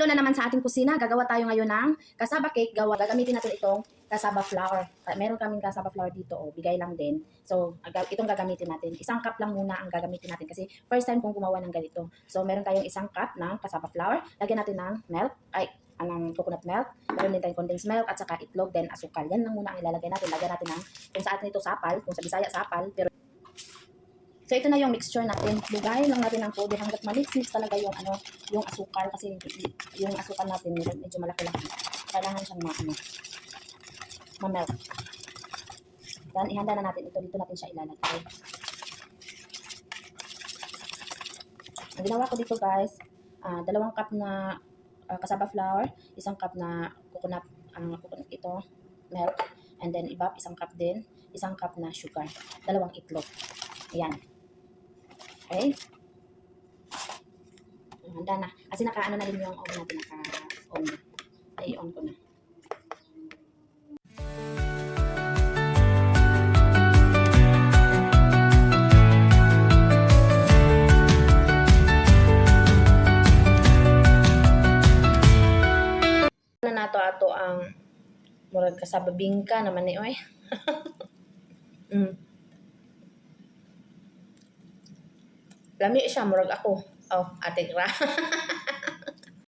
Hello na naman sa ating kusina. Gagawa tayo ngayon ng cassava cake. Gagamitin natin itong cassava flour. Meron kaming cassava flour dito. Bigay lang din. So, itong gagamitin natin. Isang cup lang muna ang gagamitin natin kasi first time kong gumawa ng ganito. So, meron tayong isang cup ng cassava flour. Lagyan natin ng milk. Anong coconut milk. Meron din tayong condensed milk at saka itlog, then asukal. Yan lang muna ang ilalagay natin. Lagyan natin ng, kung sa atin ito sapal, kung sa Bisaya sapal. Pero so ito na yung mixture natin. Lugay lang natin ng powder hangga't mix talaga yung yung asukal kasi yung asukal natin medyo malaki-laki. Kailangan siyang ma-melt. Then ihanda na natin ito, dito natin siya ilalagay. Ang ginawa ko dito guys, 2 cup na cassava flour, 1 cup na coconut ito, milk, and then ibap 1 cup din, 1 cup na sugar, 2 itlog. Ayan. Okay? Handa na. Kasi naka-ano na rin yung oven natin. Naka-on. I-on ko na. Nato ang murag kasaba bingka naman ni oy. Lami siya, murag ako. Oh, ate Gra.